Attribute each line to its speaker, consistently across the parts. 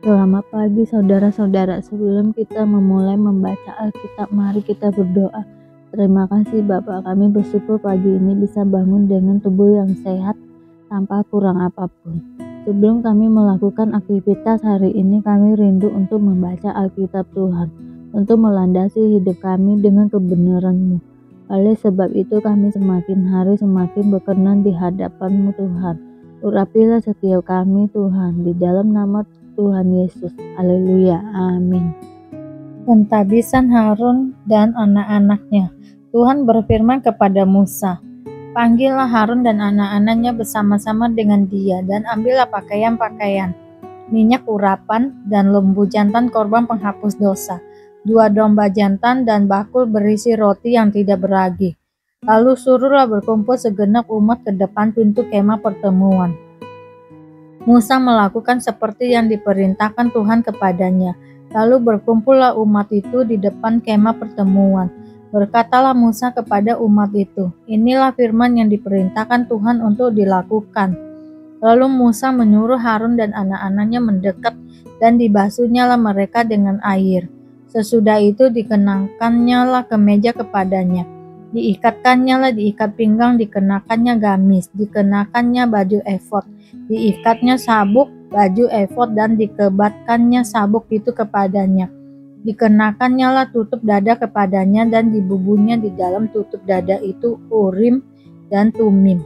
Speaker 1: Selamat pagi saudara-saudara, sebelum kita memulai membaca Alkitab, mari kita berdoa. Terima kasih Bapa, kami bersyukur pagi ini bisa bangun dengan tubuh yang sehat tanpa kurang apapun. Sebelum kami melakukan aktivitas hari ini, kami rindu untuk membaca Alkitab Tuhan, untuk melandasi hidup kami dengan kebenaran-Mu. Oleh sebab itu kami semakin hari semakin berkenan di hadapan-Mu Tuhan. Urapilah setiap kami Tuhan, di dalam nama Tuhan Yesus. Haleluya. Amin.
Speaker 2: Pentabisan Harun dan anak-anaknya. Tuhan berfirman kepada Musa, "Panggillah Harun dan anak-anaknya bersama-sama dengan dia, dan ambillah pakaian-pakaian, minyak urapan, dan lembu jantan korban penghapus dosa, 2 domba jantan, dan bakul berisi roti yang tidak beragi. Lalu suruhlah berkumpul segenap umat ke depan pintu kemah pertemuan." Musa melakukan seperti yang diperintahkan Tuhan kepadanya. Lalu berkumpullah umat itu di depan kemah pertemuan. Berkatalah Musa kepada umat itu, "Inilah firman yang diperintahkan Tuhan untuk dilakukan." Lalu Musa menyuruh Harun dan anak-anaknya mendekat, dan dibasuhnyalah mereka dengan air. Sesudah itu dikenakannya kemeja kepadanya. Diikat pinggang, dikenakannya gamis, dikenakannya baju efod, diikatnya sabuk baju efod, dan dikebatkannya sabuk itu kepadanya. Dikenakannya tutup dada kepadanya, dan dibubuhnya di dalam tutup dada itu Urim dan Tumim.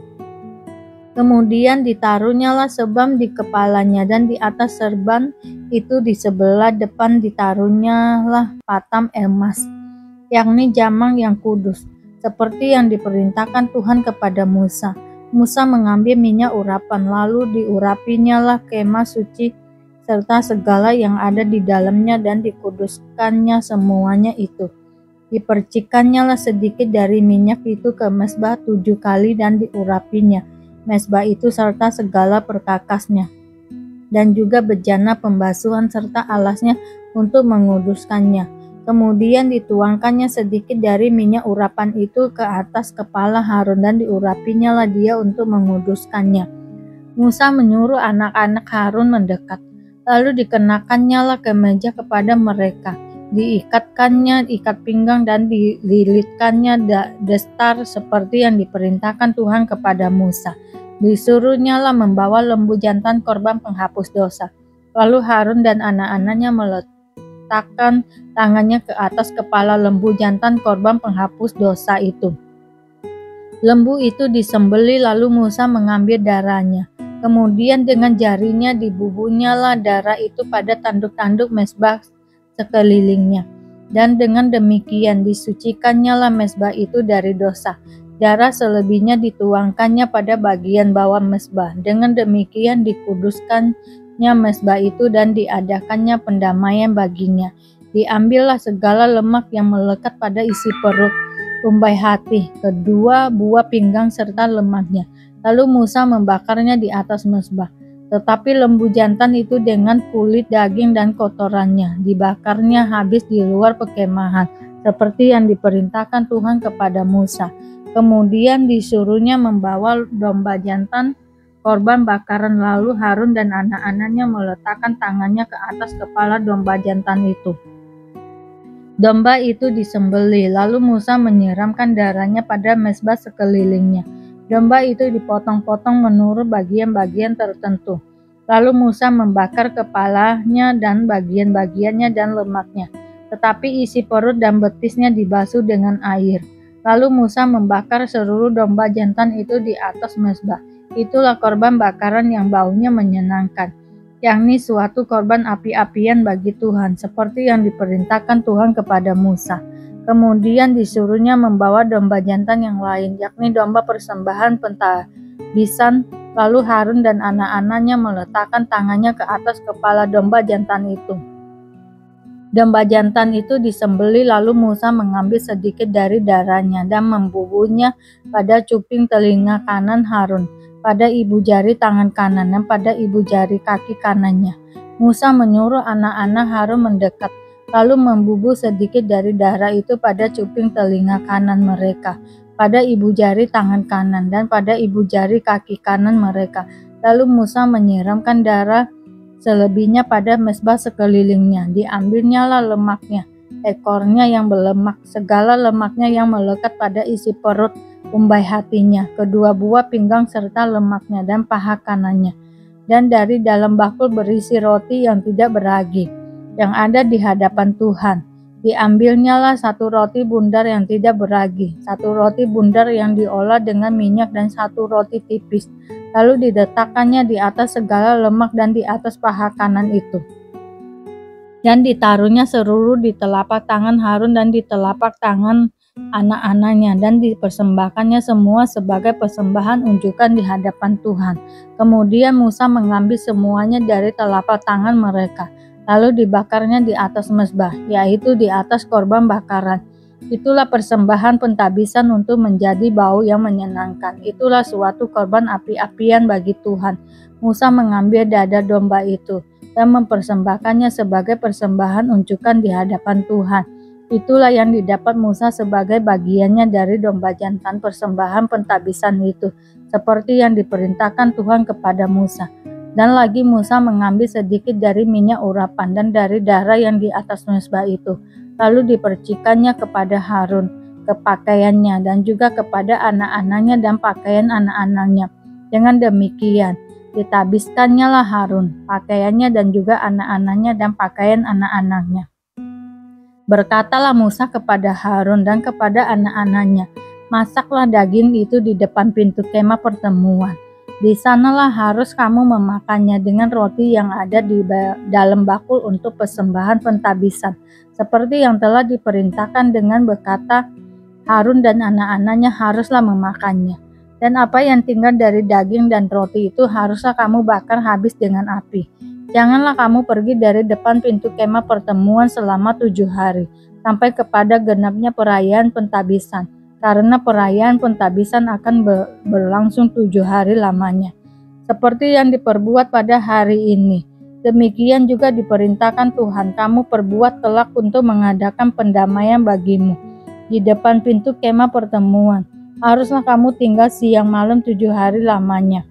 Speaker 2: Kemudian ditaruhnya sebam di kepalanya, dan di atas serban itu di sebelah depan ditaruhnya patam emas, yakni jamang yang kudus, seperti yang diperintahkan Tuhan kepada Musa. Musa mengambil minyak urapan, lalu diurapinya kemah suci serta segala yang ada di dalamnya, dan dikuduskannya semuanya itu. Dipercikannya sedikit dari minyak itu ke mezbah 7 kali, dan diurapinya mezbah itu serta segala perkakasnya, dan juga bejana pembasuhan serta alasnya untuk menguduskannya. Kemudian dituangkannya sedikit dari minyak urapan itu ke atas kepala Harun, dan diurapinya dia untuk menguduskannya. Musa menyuruh anak-anak Harun mendekat, lalu dikenakannya kemeja kepada mereka, diikatkannya ikat pinggang, dan dililitkannya destar seperti yang diperintahkan Tuhan kepada Musa. Disuruhnya membawa lembu jantan korban penghapus dosa. Lalu Harun dan anak-anaknya meletakkan tangannya ke atas kepala lembu jantan korban penghapus dosa itu. Lembu itu disembelih, lalu Musa mengambil darahnya. Kemudian dengan jarinya dibubuhnya darah itu pada tanduk-tanduk mezbah sekelilingnya. Dan dengan demikian disucikannya mezbah itu dari dosa. Darah selebihnya dituangkannya pada bagian bawah mezbah. Dengan demikian dikuduskannya mezbah itu, dan diadakannya pendamaian baginya. Diambillah segala lemak yang melekat pada isi perut, umbai hati, kedua buah pinggang serta lemaknya. Lalu Musa membakarnya di atas mezbah. Tetapi lembu jantan itu dengan kulit, daging, dan kotorannya dibakarnya habis di luar perkemahan, seperti yang diperintahkan Tuhan kepada Musa. Kemudian disuruhnya membawa domba jantan korban bakaran, lalu Harun dan anak-anaknya meletakkan tangannya ke atas kepala domba jantan itu. Domba itu disembelih, lalu Musa menyiramkan darahnya pada mezbah sekelilingnya. Domba itu dipotong-potong menurut bagian-bagian tertentu. Lalu Musa membakar kepalanya dan bagian-bagiannya dan lemaknya, tetapi isi perut dan betisnya dibasuh dengan air. Lalu Musa membakar seluruh domba jantan itu di atas mezbah. Itulah korban bakaran yang baunya menyenangkan, yakni suatu korban api-apian bagi Tuhan, seperti yang diperintahkan Tuhan kepada Musa. Kemudian disuruhnya membawa domba jantan yang lain, yakni domba persembahan pentabisan. Lalu Harun dan anak-anaknya meletakkan tangannya ke atas kepala domba jantan itu. Domba jantan itu disembelih, lalu Musa mengambil sedikit dari darahnya dan membubuhnya pada cuping telinga kanan Harun, pada ibu jari tangan kanan, dan pada ibu jari kaki kanannya. Musa menyuruh anak-anak Harun mendekat, lalu membubuh sedikit dari darah itu pada cuping telinga kanan mereka, pada ibu jari tangan kanan, dan pada ibu jari kaki kanan mereka. Lalu Musa menyiramkan darah selebihnya pada mezbah sekelilingnya. Diambilnyalah lemaknya, ekornya yang berlemak, segala lemaknya yang melekat pada isi perut umbai hatinya, kedua buah pinggang serta lemaknya dan paha kanannya. Dan dari dalam bakul berisi roti yang tidak beragi, yang ada di hadapan Tuhan. Diambilnyalah satu roti bundar yang tidak beragi, satu roti bundar yang diolah dengan minyak dan satu roti tipis. Lalu diletakkannya di atas segala lemak dan di atas paha kanan itu. Dan ditaruhnya seluruh di telapak tangan Harun dan di telapak tangan anak-anaknya, dan dipersembahkannya semua sebagai persembahan unjukan di hadapan Tuhan. Kemudian Musa mengambil semuanya dari telapak tangan mereka, lalu dibakarnya di atas mezbah, yaitu di atas korban bakaran. Itulah persembahan pentabisan untuk menjadi bau yang menyenangkan. Itulah suatu korban api-apian bagi Tuhan. Musa mengambil dada domba itu dan mempersembahkannya sebagai persembahan unjukan di hadapan Tuhan. Itulah yang didapat Musa sebagai bagiannya dari domba jantan persembahan pentabisan itu, seperti yang diperintahkan Tuhan kepada Musa. Dan lagi Musa mengambil sedikit dari minyak urapan dan dari darah yang di atas mezbah itu, lalu dipercikannya kepada Harun, ke pakaiannya, dan juga kepada anak-anaknya dan pakaian anak-anaknya. Dengan demikian, ditabiskannya lah Harun, pakaiannya dan juga anak-anaknya dan pakaian anak-anaknya. Berkatalah Musa kepada Harun dan kepada anak-anaknya, masaklah daging itu di depan pintu kemah pertemuan. Di sanalah harus kamu memakannya dengan roti yang ada di dalam bakul untuk persembahan pentabisan, seperti yang telah diperintahkan, dengan berkata, Harun dan anak-anaknya haruslah memakannya. Dan apa yang tinggal dari daging dan roti itu haruslah kamu bakar habis dengan api. Janganlah kamu pergi dari depan pintu kemah pertemuan selama 7 hari, sampai kepada genapnya perayaan pentabisan, karena perayaan pentabisan akan berlangsung 7 hari lamanya. Seperti yang diperbuat pada hari ini, demikian juga diperintahkan Tuhan kamu perbuat kelak untuk mengadakan pendamaian bagimu. Di depan pintu kemah pertemuan, haruslah kamu tinggal siang malam 7 hari lamanya.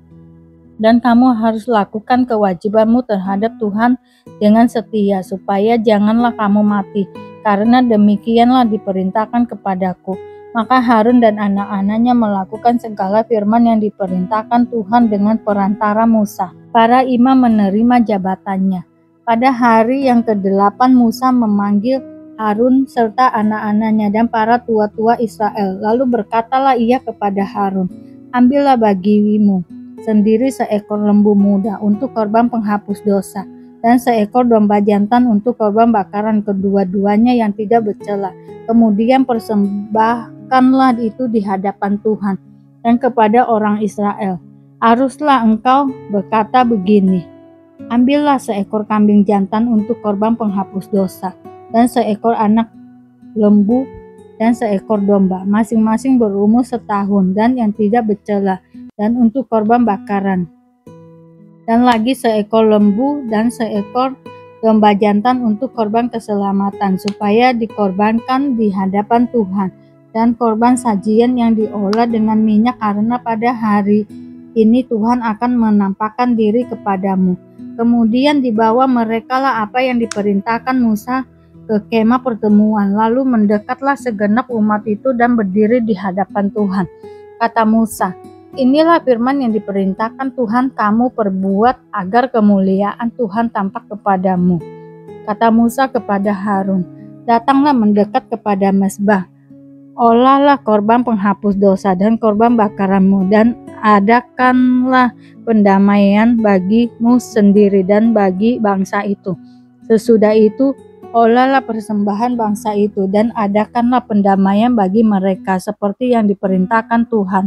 Speaker 2: Dan kamu harus lakukan kewajibanmu terhadap Tuhan dengan setia, supaya janganlah kamu mati, karena demikianlah diperintahkan kepadaku. Maka Harun dan anak-anaknya melakukan segala firman yang diperintahkan Tuhan dengan perantara Musa. Para imam menerima jabatannya. Pada hari yang ke-8 Musa memanggil Harun serta anak-anaknya dan para tua-tua Israel. Lalu berkatalah ia kepada Harun, ambillah bagimu sendiri seekor lembu muda untuk korban penghapus dosa, dan seekor domba jantan untuk korban bakaran, kedua-duanya yang tidak bercela. Kemudian persembahkanlah itu di hadapan Tuhan. Dan kepada orang Israel, haruslah engkau berkata begini, ambillah seekor kambing jantan untuk korban penghapus dosa, dan seekor anak lembu dan seekor domba, masing-masing berumur setahun dan yang tidak bercela, dan untuk korban bakaran. Dan lagi seekor lembu dan seekor domba jantan untuk korban keselamatan, supaya dikorbankan di hadapan Tuhan, dan korban sajian yang diolah dengan minyak, karena pada hari ini Tuhan akan menampakkan diri kepadamu. Kemudian dibawa merekalah apa yang diperintahkan Musa ke kemah pertemuan, lalu mendekatlah segenap umat itu dan berdiri di hadapan Tuhan. Kata Musa, inilah firman yang diperintahkan Tuhan kamu perbuat agar kemuliaan Tuhan tampak kepadamu. Kata Musa kepada Harun, datanglah mendekat kepada mezbah, olahlah korban penghapus dosa dan korban bakaranmu, dan adakanlah pendamaian bagimu sendiri dan bagi bangsa itu. Sesudah itu, olahlah persembahan bangsa itu dan adakanlah pendamaian bagi mereka seperti yang diperintahkan Tuhan.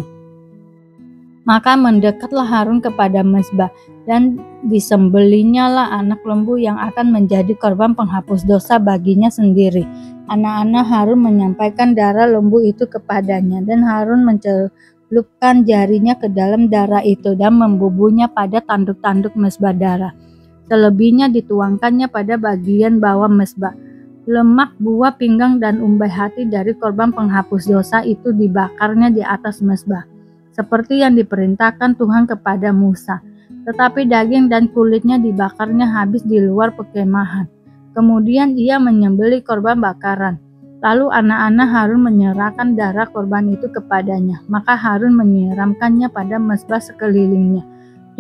Speaker 2: Maka mendekatlah Harun kepada mezbah, dan disembelihnyalah anak lembu yang akan menjadi korban penghapus dosa baginya sendiri. Anak-anak Harun menyampaikan darah lembu itu kepadanya, dan Harun mencelupkan jarinya ke dalam darah itu dan membubuhnya pada tanduk-tanduk mezbah darah. Selebihnya dituangkannya pada bagian bawah mezbah. Lemak, buah pinggang dan umbai hati dari korban penghapus dosa itu dibakarnya di atas mezbah, seperti yang diperintahkan Tuhan kepada Musa. tetapi daging dan kulitnya dibakarnya habis di luar perkemahan. Kemudian ia menyembelih korban bakaran. Lalu anak-anak Harun menyerahkan darah korban itu kepadanya. Maka Harun menyiramkannya pada mezbah sekelilingnya.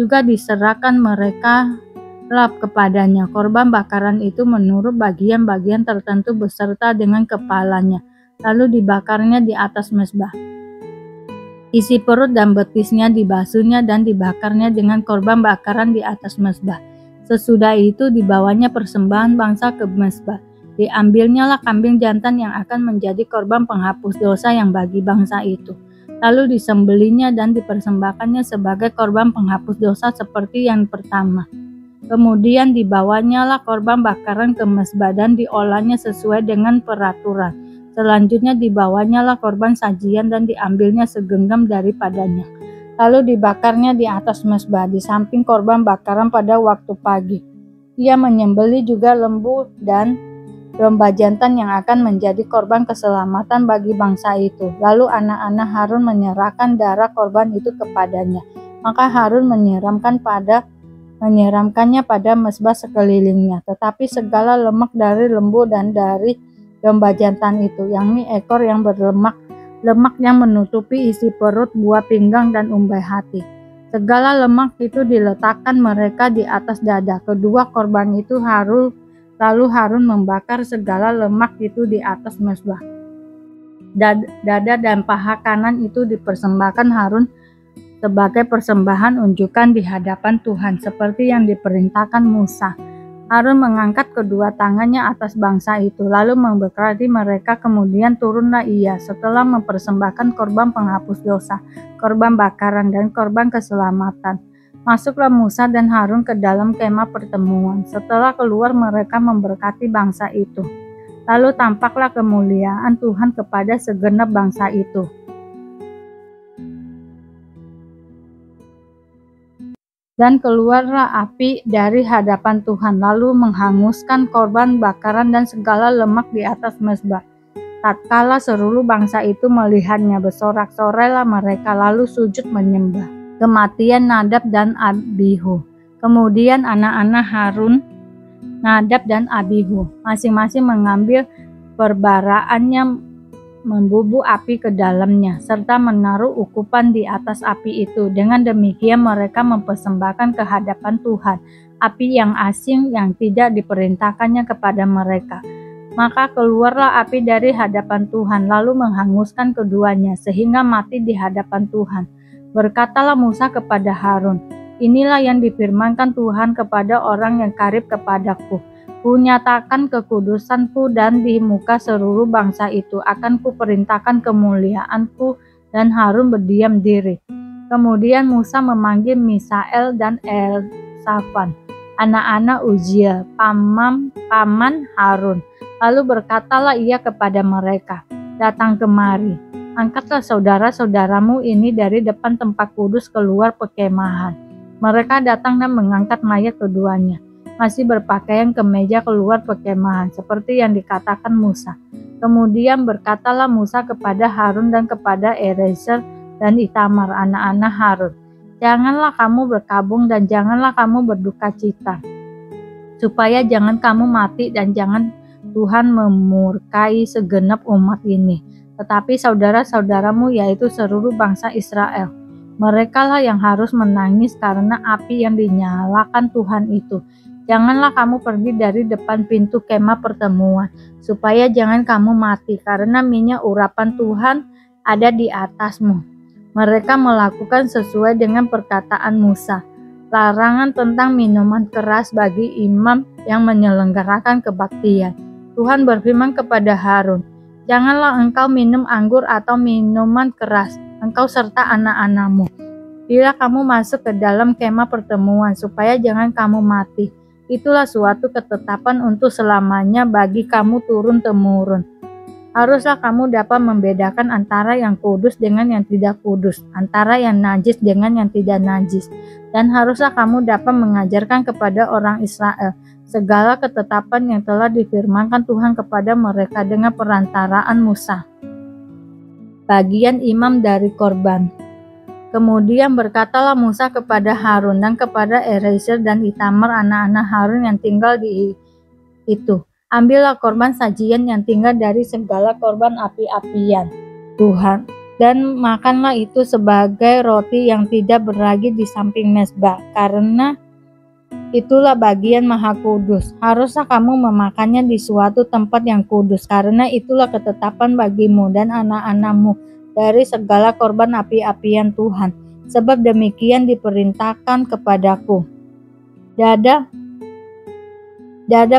Speaker 2: Juga diserahkan mereka kepadanya korban bakaran itu menurut bagian-bagian tertentu beserta dengan kepalanya. Lalu dibakarnya di atas mezbah. Isi perut dan betisnya dibasuhnya dan dibakarnya dengan korban bakaran di atas mezbah. Sesudah itu dibawanya persembahan bangsa ke mezbah. Diambilnyalah kambing jantan yang akan menjadi korban penghapus dosa yang bagi bangsa itu. Lalu disembelihnya dan dipersembahkannya sebagai korban penghapus dosa seperti yang pertama. Kemudian dibawanyalah korban bakaran ke mezbah dan diolahnya sesuai dengan peraturan. Selanjutnya dibawanyalah korban sajian dan diambilnya segenggam daripadanya. Lalu dibakarnya di atas mezbah di samping korban bakaran pada waktu pagi. Ia menyembelih juga lembu dan domba jantan yang akan menjadi korban keselamatan bagi bangsa itu. Lalu anak-anak Harun menyerahkan darah korban itu kepadanya. Maka Harun menyiramkannya pada mezbah sekelilingnya. Tetapi segala lemak dari lembu dan dari domba jantan itu, yakni ekor yang berlemak, lemak yang menutupi isi perut, buah pinggang dan umbai hati. Segala lemak itu diletakkan mereka di atas dada. Kedua korban itu lalu Harun membakar segala lemak itu di atas mezbah. Dada dan paha kanan itu dipersembahkan Harun sebagai persembahan unjukan di hadapan Tuhan, seperti yang diperintahkan Musa. Harun mengangkat kedua tangannya atas bangsa itu, lalu memberkati mereka. Kemudian turunlah ia setelah mempersembahkan korban penghapus dosa, korban bakaran, dan korban keselamatan. Masuklah Musa dan Harun ke dalam kemah pertemuan. Setelah keluar, mereka memberkati bangsa itu. Lalu tampaklah kemuliaan Tuhan kepada segenap bangsa itu. Dan keluarlah api dari hadapan Tuhan, lalu menghanguskan korban bakaran dan segala lemak di atas mezbah. Tatkala seluruh bangsa itu melihatnya, bersorak-sorailah mereka, lalu sujud menyembah. Kematian Nadab dan Abihu. Kemudian anak-anak Harun, Nadab dan Abihu, masing-masing mengambil perbaraannya, membubuh api ke dalamnya, serta menaruh ukupan di atas api itu. Dengan demikian mereka mempersembahkan ke hadapan Tuhan api yang asing yang tidak diperintahkannya kepada mereka. Maka keluarlah api dari hadapan Tuhan, lalu menghanguskan keduanya, sehingga mati di hadapan Tuhan. Berkatalah Musa kepada Harun, "Inilah yang difirmankan Tuhan kepada orang yang karib kepadaku. Kunyatakan kekudusanku dan di muka seluruh bangsa itu akan kuperintahkan kemuliaanku," dan Harun berdiam diri. Kemudian Musa memanggil Misael dan Elsafan, anak-anak Uziel, paman Harun. Lalu berkatalah ia kepada mereka, "Datang kemari, angkatlah saudara-saudaramu ini dari depan tempat kudus keluar perkemahan." Mereka datang dan mengangkat mayat keduanya, masih berpakaian kemeja keluar perkemahan, seperti yang dikatakan Musa. Kemudian berkatalah Musa kepada Harun dan kepada Eliezer dan Itamar, anak-anak Harun, "Janganlah kamu berkabung dan janganlah kamu berduka cita, supaya jangan kamu mati dan jangan Tuhan memurkai segenap umat ini, tetapi saudara-saudaramu, yaitu seluruh bangsa Israel. Merekalah yang harus menangis karena api yang dinyalakan Tuhan itu. Janganlah kamu pergi dari depan pintu kemah pertemuan, supaya jangan kamu mati, karena minyak urapan Tuhan ada di atasmu." Mereka melakukan sesuai dengan perkataan Musa. Larangan tentang minuman keras bagi imam yang menyelenggarakan kebaktian. Tuhan berfirman kepada Harun, "Janganlah engkau minum anggur atau minuman keras, engkau serta anak-anakmu, bila kamu masuk ke dalam kemah pertemuan, supaya jangan kamu mati. Itulah suatu ketetapan untuk selamanya bagi kamu turun-temurun. Haruslah kamu dapat membedakan antara yang kudus dengan yang tidak kudus, antara yang najis dengan yang tidak najis. Dan haruslah kamu dapat mengajarkan kepada orang Israel segala ketetapan yang telah difirmankan Tuhan kepada mereka dengan perantaraan Musa." Bagian imam dari korban. Kemudian berkatalah Musa kepada Harun dan kepada Eliezer dan Itamar anak-anak Harun yang tinggal di itu, ambillah korban sajian yang tinggal dari segala korban api-apian Tuhan, dan makanlah itu sebagai roti yang tidak beragi di samping mezbah, karena itulah bagian maha kudus. Haruslah kamu memakannya di suatu tempat yang kudus, karena itulah ketetapan bagimu dan anak-anakmu dari segala korban api-apian Tuhan. Sebab demikian diperintahkan kepadaku. Dada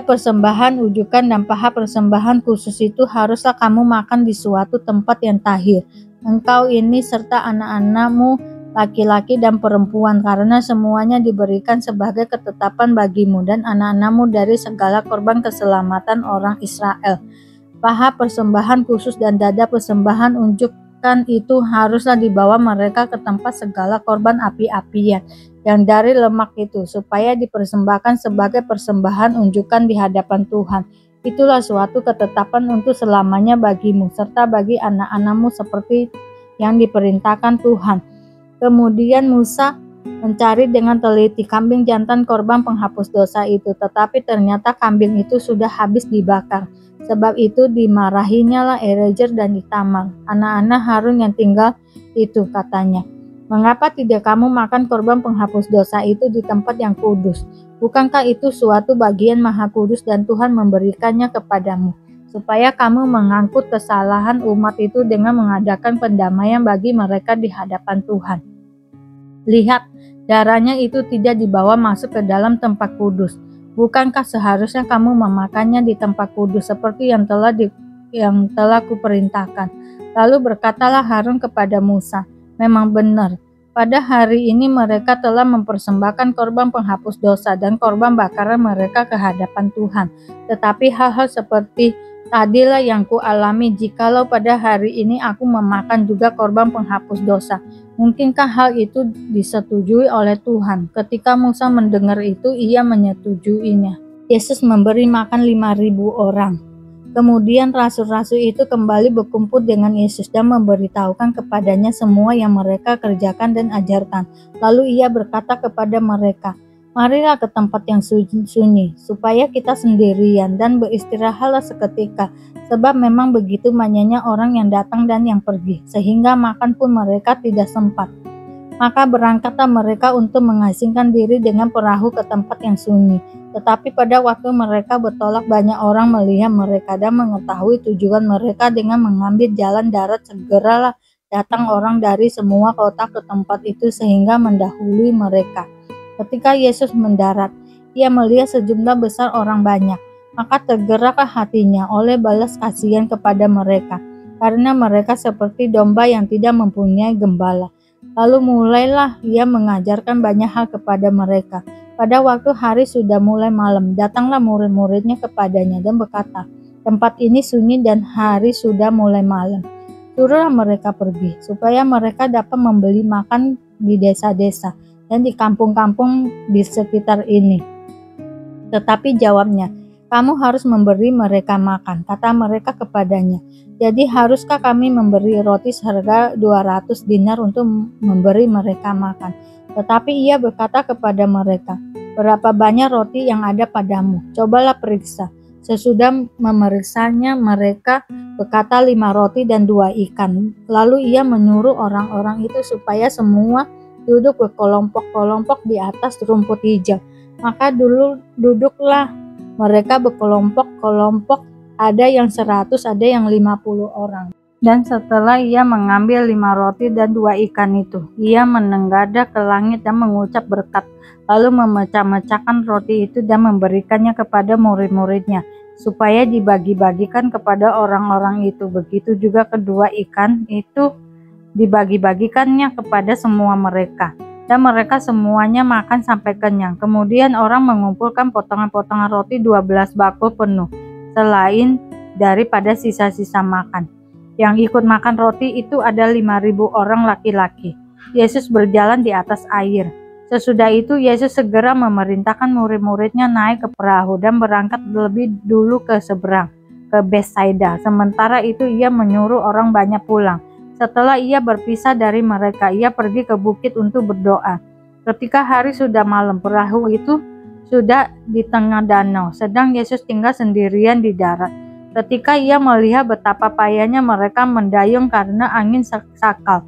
Speaker 2: persembahan, ujukan, dan paha persembahan khusus itu haruslah kamu makan di suatu tempat yang tahir. Engkau ini serta anak-anakmu laki-laki dan perempuan, karena semuanya diberikan sebagai ketetapan bagimu dan anak-anakmu dari segala korban keselamatan orang Israel. Paha persembahan khusus dan dada persembahan ujukan itu haruslah dibawa mereka ke tempat segala korban api-apian yang dari lemak itu, supaya dipersembahkan sebagai persembahan unjukan di hadapan Tuhan. Itulah suatu ketetapan untuk selamanya bagimu, serta bagi anak-anakmu seperti yang diperintahkan Tuhan. Kemudian Musa mencari dengan teliti kambing jantan korban penghapus dosa itu, tetapi ternyata kambing itu sudah habis dibakar. Sebab itu dimarahinya lah Eliezer dan Itamar, anak-anak Harun yang tinggal itu, katanya, mengapa tidak kamu makan korban penghapus dosa itu di tempat yang kudus? Bukankah itu suatu bagian maha kudus dan Tuhan memberikannya kepadamu, supaya kamu mengangkut kesalahan umat itu dengan mengadakan pendamaian bagi mereka di hadapan Tuhan. Lihat, darahnya itu tidak dibawa masuk ke dalam tempat kudus. Bukankah seharusnya kamu memakannya di tempat kudus seperti yang telah kuperintahkan? Lalu berkatalah Harun kepada Musa, memang benar, pada hari ini mereka telah mempersembahkan korban penghapus dosa dan korban bakaran mereka ke hadapan Tuhan. Tetapi hal-hal seperti tadilah yang kualami jikalau pada hari ini aku memakan juga korban penghapus dosa. Mungkinkah hal itu disetujui oleh Tuhan? Ketika Musa mendengar itu, ia menyetujuinya. Yesus memberi makan 5.000 orang. Kemudian rasul-rasul itu kembali berkumpul dengan Yesus dan memberitahukan kepadanya semua yang mereka kerjakan dan ajarkan. Lalu ia berkata kepada mereka, marilah ke tempat yang sunyi, supaya kita sendirian dan beristirahatlah seketika. Sebab memang begitu banyaknya orang yang datang dan yang pergi, sehingga makan pun mereka tidak sempat. Maka berangkatlah mereka untuk mengasingkan diri dengan perahu ke tempat yang sunyi. Tetapi pada waktu mereka bertolak, banyak orang melihat mereka dan mengetahui tujuan mereka. Dengan mengambil jalan darat, segeralah datang orang dari semua kota ke tempat itu sehingga mendahului mereka. Ketika Yesus mendarat, ia melihat sejumlah besar orang banyak. Maka tergeraklah hatinya oleh balas kasihan kepada mereka, karena mereka seperti domba yang tidak mempunyai gembala. Lalu mulailah ia mengajarkan banyak hal kepada mereka. Pada waktu hari sudah mulai malam, datanglah murid-muridnya kepadanya dan berkata, tempat ini sunyi dan hari sudah mulai malam. Suruhlah mereka pergi, supaya mereka dapat membeli makan di desa-desa dan di kampung-kampung di sekitar ini. Tetapi jawabnya, kamu harus memberi mereka makan, kata mereka kepadanya. Jadi haruskah kami memberi roti seharga 200 dinar untuk memberi mereka makan? Tetapi ia berkata kepada mereka, berapa banyak roti yang ada padamu? Cobalah periksa. Sesudah memeriksanya, mereka berkata 5 roti dan 2 ikan. Lalu ia menyuruh orang-orang itu supaya semua duduk berkelompok-kelompok di atas rumput hijau. Maka duduklah mereka berkelompok-kelompok, ada yang 100, ada yang 50 orang. Dan setelah ia mengambil 5 roti dan 2 ikan itu, ia menengadah ke langit dan mengucap berkat, lalu memecah-mecahkan roti itu dan memberikannya kepada murid-muridnya, supaya dibagi-bagikan kepada orang-orang itu. Begitu juga kedua ikan itu dibagi-bagikannya kepada semua mereka. Dan mereka semuanya makan sampai kenyang. Kemudian orang mengumpulkan potongan-potongan roti 12 bakul penuh, selain daripada sisa-sisa makan. Yang ikut makan roti itu ada 5.000 orang laki-laki. Yesus berjalan di atas air. Sesudah itu Yesus segera memerintahkan murid-muridnya naik ke perahu dan berangkat lebih dulu ke seberang, ke Betsaida. Sementara itu ia menyuruh orang banyak pulang. Setelah ia berpisah dari mereka, ia pergi ke bukit untuk berdoa. Ketika hari sudah malam, perahu itu sudah di tengah danau, sedang Yesus tinggal sendirian di darat. Ketika ia melihat betapa payahnya mereka mendayung karena angin sakal,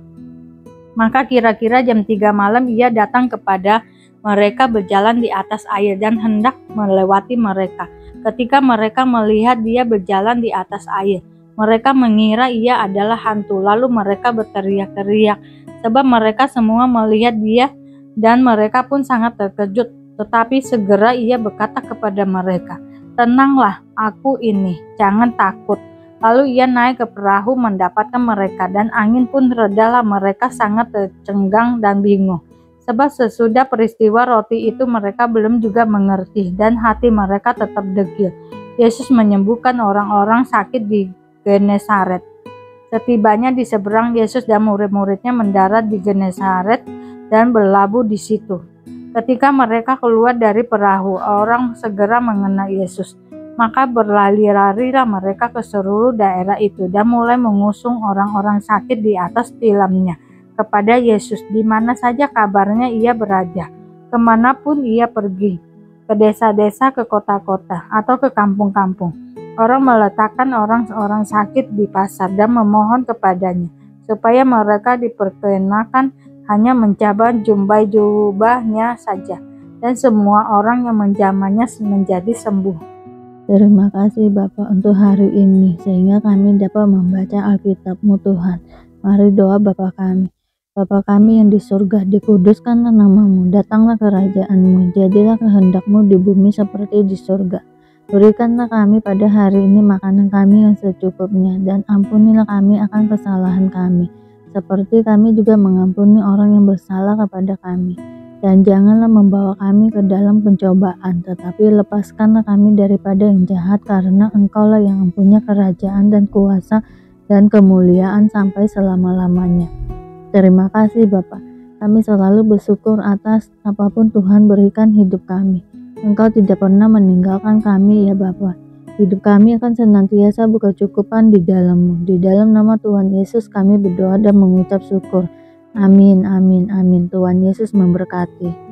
Speaker 2: maka kira-kira jam 3 malam ia datang kepada mereka berjalan di atas air dan hendak melewati mereka. Ketika mereka melihat dia berjalan di atas air, mereka mengira ia adalah hantu. Lalu mereka berteriak-teriak sebab mereka semua melihat dia dan mereka pun sangat terkejut. Tetapi segera ia berkata kepada mereka, "Tenanglah, aku ini, jangan takut." Lalu ia naik ke perahu mendapatkan mereka dan angin pun redalah. Mereka sangat tercengang dan bingung. Sebab sesudah peristiwa roti itu mereka belum juga mengerti dan hati mereka tetap degil. Yesus menyembuhkan orang-orang sakit di Genesaret. Setibanya di seberang, Yesus dan murid-muridnya mendarat di Genesaret dan berlabuh di situ. Ketika mereka keluar dari perahu, orang segera mengenal Yesus. Maka berlari-larilah mereka ke seluruh daerah itu dan mulai mengusung orang-orang sakit di atas tilamnya kepada Yesus. Di mana saja kabarnya ia berada, kemanapun ia pergi, ke desa-desa, ke kota-kota, atau ke kampung-kampung. Orang meletakkan orang-orang sakit di pasar dan memohon kepadanya, supaya mereka diperkenakan hanya mencabar jubahnya saja, dan semua orang yang menjamahnya menjadi sembuh.
Speaker 1: Terima kasih Bapak untuk hari ini, sehingga kami dapat membaca Alkitab-Mu Tuhan. Mari doa Bapa kami. Bapa kami yang di surga, dikuduskanlah nama-Mu, datanglah kerajaan-Mu, jadilah kehendak-Mu di bumi seperti di surga. Berikanlah kami pada hari ini makanan kami yang secukupnya, dan ampunilah kami akan kesalahan kami, seperti kami juga mengampuni orang yang bersalah kepada kami. Dan janganlah membawa kami ke dalam pencobaan, tetapi lepaskanlah kami daripada yang jahat, karena Engkaulah yang mempunyai kerajaan dan kuasa dan kemuliaan sampai selama-lamanya. Terima kasih Bapa. Kami selalu bersyukur atas apapun Tuhan berikan hidup kami. Engkau tidak pernah meninggalkan kami ya Bapa. Hidup kami akan senantiasa berkecukupan di dalam-Mu. Di dalam nama Tuhan Yesus kami berdoa dan mengucap syukur. Amin, amin, amin. Tuhan Yesus memberkati.